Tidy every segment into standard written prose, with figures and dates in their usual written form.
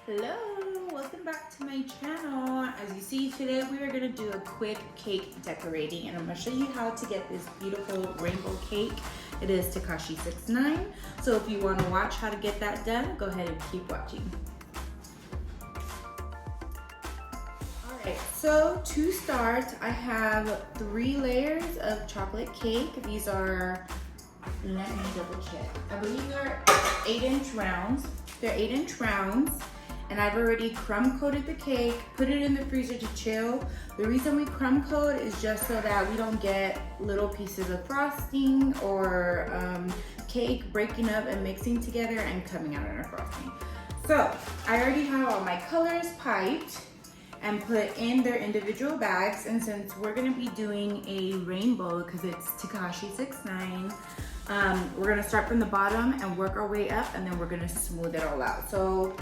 Hello, welcome back to my channel. As you see, today we are going to do a quick cake decorating, and I'm going to show you how to get this beautiful rainbow cake. It is Tekashi 69. So if you want to watch how to get that done, go ahead and keep watching. Alright, so to start, I have 3 layers of chocolate cake. These are, let me double check, I believe they're 8-inch rounds. They're 8-inch rounds. And I've already crumb coated the cake, put it in the freezer to chill. The reason we crumb coat is just so that we don't get little pieces of frosting or cake breaking up and mixing together and coming out in our frosting. So I already have all my colors piped and put in their individual bags. And since we're gonna be doing a rainbow because it's Tekashi 69, we're gonna start from the bottom and work our way up, and then we're gonna smooth it all out. So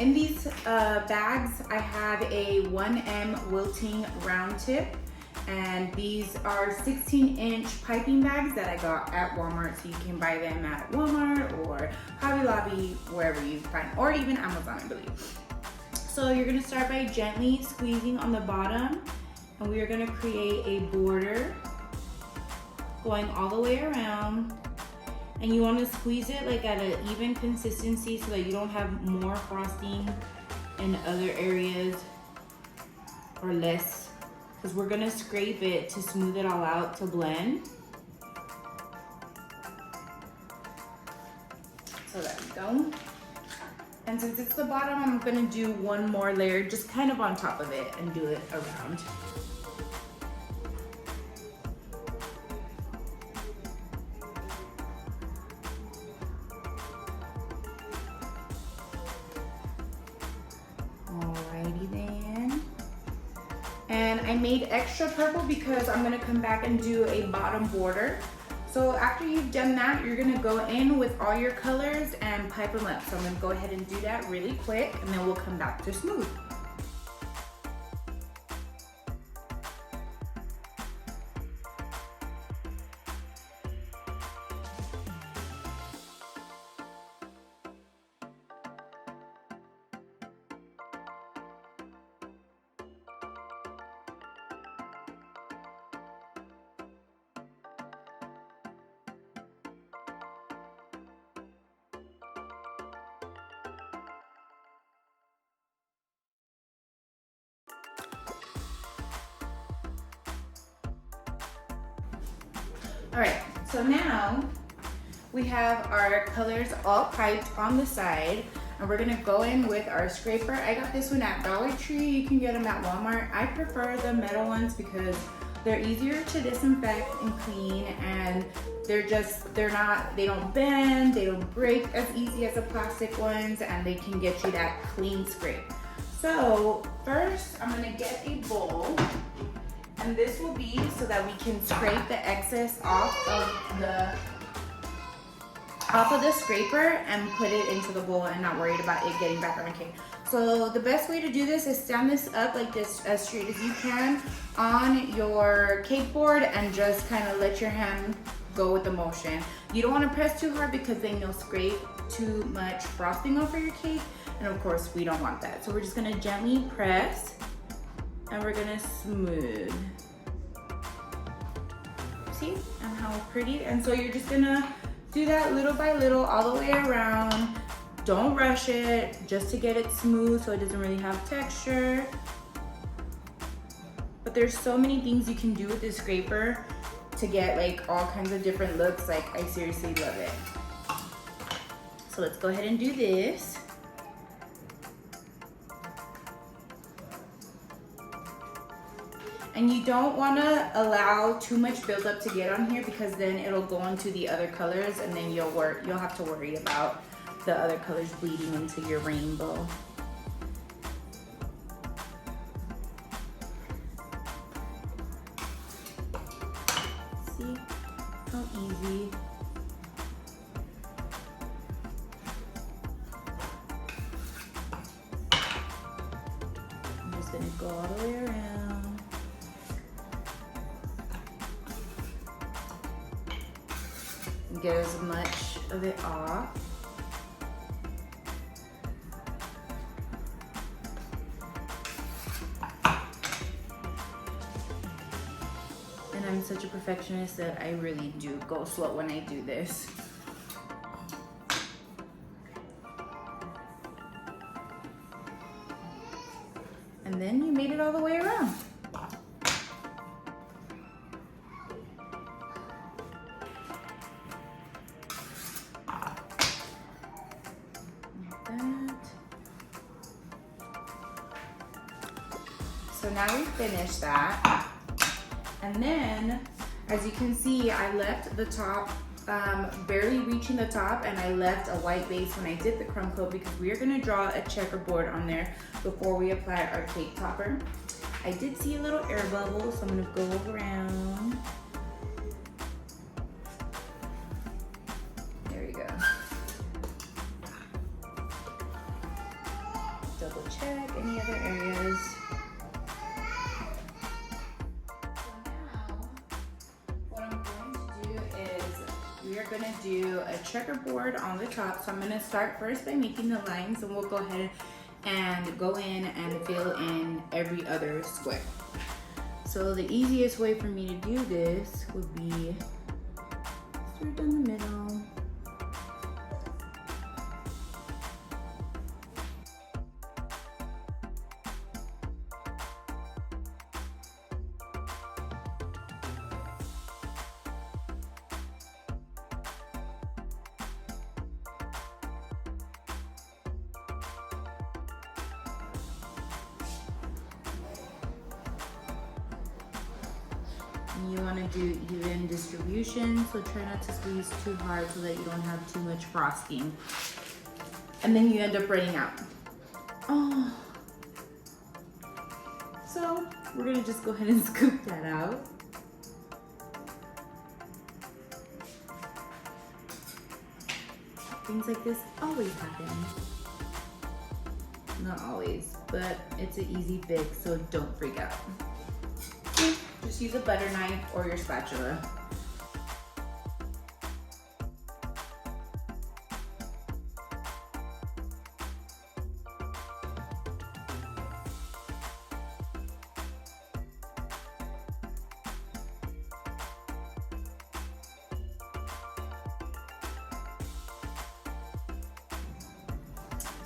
in these bags, I have a 1M wilting round tip, and these are 16-inch piping bags that I got at Walmart, so you can buy them at Walmart or Hobby Lobby, wherever you find, or even Amazon, I believe. So you're gonna start by gently squeezing on the bottom, and we are gonna create a border going all the way around. And you want to squeeze it like at an even consistency so that you don't have more frosting in other areas or less, because we're gonna scrape it to smooth it all out to blend. So there we go. And since it's the bottom, I'm gonna do one more layer just kind of on top of it and do it around. Alrighty then. And I made extra purple because I'm gonna come back and do a bottom border. So after you've done that, you're gonna go in with all your colors and pipe them up. So I'm gonna go ahead and do that really quick, and then we'll come back to smooth. All right, so now we have our colors all piped on the side, and we're gonna go in with our scraper. I got this one at Dollar Tree. You can get them at Walmart. I prefer the metal ones because they're easier to disinfect and clean, and they don't bend, they don't break as easy as the plastic ones, and they can get you that clean scrape. So first, I'm gonna get a bowl. And this will be so that we can scrape the excess off of the scraper and put it into the bowl and not worried about it getting back on the cake. So the best way to do this is stand this up like this as straight as you can on your cake board and just kind of let your hand go with the motion. You don't want to press too hard because then you'll scrape too much frosting over your cake, and of course we don't want that. So we're just gonna gently press and we're gonna smooth. See? And how pretty. And so you're just gonna do that little by little all the way around. Don't rush it, just to get it smooth so it doesn't really have texture. But there's so many things you can do with this scraper to get like all kinds of different looks. Like, I seriously love it. So let's go ahead and do this. And you don't want to allow too much buildup to get on here, because then it'll go into the other colors, and then you'll have to worry about the other colors bleeding into your rainbow. See how easy. I'm just gonna go all the way around. Get as much of it off. am such a perfectionist that I really do go slow when I do this. And then you made it all the way around. So now we've finished that. And then, as you can see, I left the top barely reaching the top, and I left a white base when I did the crumb coat because we are gonna draw a checkerboard on there before we apply our cake topper. I did see a little air bubble, so I'm gonna go around. There we go. Double check any other areas. We are gonna do a checkerboard on the top. So I'm gonna start first by making the lines, and we'll go ahead and go in and fill in every other square. So the easiest way for me to do this would be start down the middle. You want to do even distribution, so try not to squeeze too hard so that you don't have too much frosting. And then you end up running out. Oh. So we're going to just go ahead and scoop that out. Things like this always happen. Not always, but it's an easy fix, so don't freak out. Just use a butter knife or your spatula.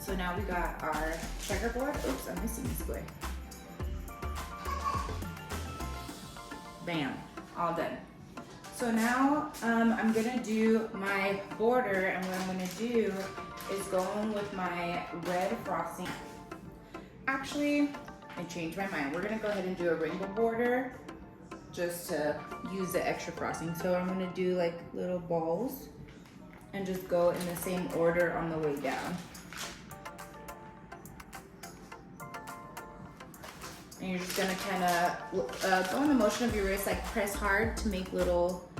So now we got our checkerboard. Oops, I'm missing a square. Bam, all done. So now I'm gonna do my border, and what I'm gonna do is go in with my red frosting. Actually, I changed my mind. We're gonna go ahead and do a rainbow border just to use the extra frosting. So I'm gonna do like little balls and just go in the same order on the way down. And you're just gonna kind of go in the motion of your wrist, like press hard to make little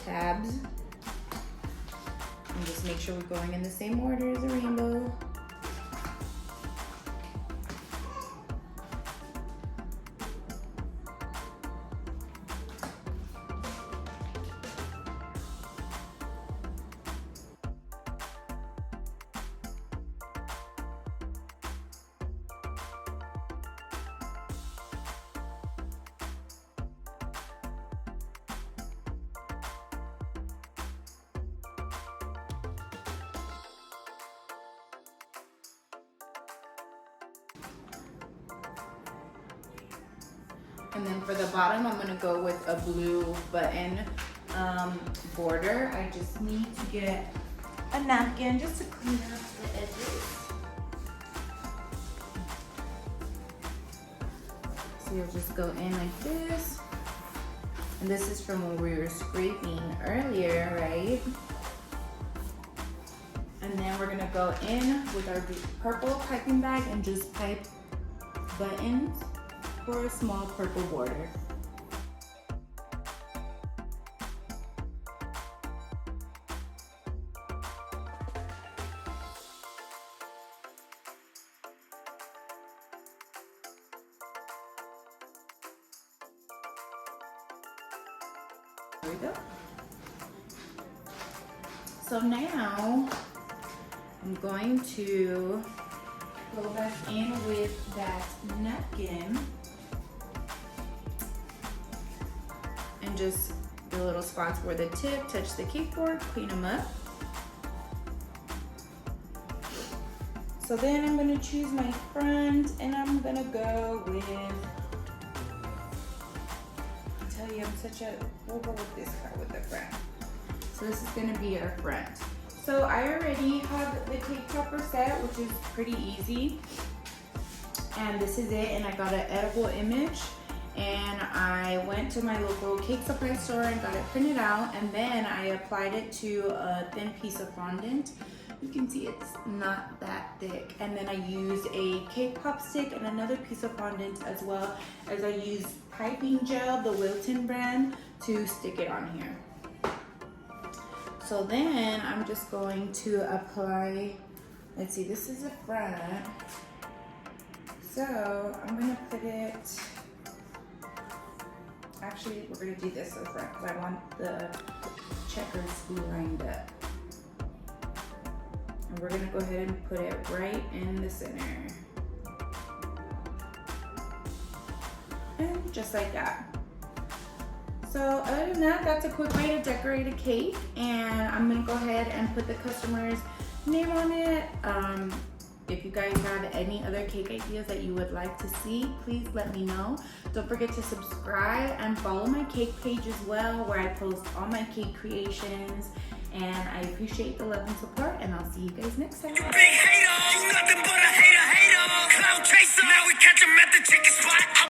tabs. And just make sure we're going in the same order as the rainbow. And then for the bottom, I'm gonna go with a blue button border. I just need to get a napkin just to clean up the edges. So you'll just go in like this. And this is from when we were scraping earlier, right? And then we're gonna go in with our purple piping bag and just pipe buttons for a small purple border. There we go. So now I'm going to go back in with that napkin and then just the little spots where the tip touch the cake board, clean them up. So then I'm gonna choose my front, and I'm gonna go with, I tell you, we'll go with this part with the front. So this is gonna be our front. So I already have the cake topper set, which is pretty easy. And this is it, and I got an edible image. And I went to my local cake supply store and got it printed out, and then I applied it to a thin piece of fondant. You can see it's not that thick. And then I used a cake pop stick and another piece of fondant, as well as I used piping gel, the Wilton brand, to stick it on here. So then I'm just going to apply, let's see, this is the front. So I'm gonna put it, actually we're gonna do this in the front because I want the checkers to be lined up. And we're gonna go ahead and put it right in the center. And just like that. So other than that, that's a quick way to decorate a cake. And I'm gonna go ahead and put the customer's name on it. If you guys have any other cake ideas that you would like to see, please let me know. Don't forget to subscribe and follow my cake page as well, where I post all my cake creations. And I appreciate the love and support, and I'll see you guys next time. Big hater, you nothing but a hater, hater. Cloud chaser, now we catch 'em at the chicken spot.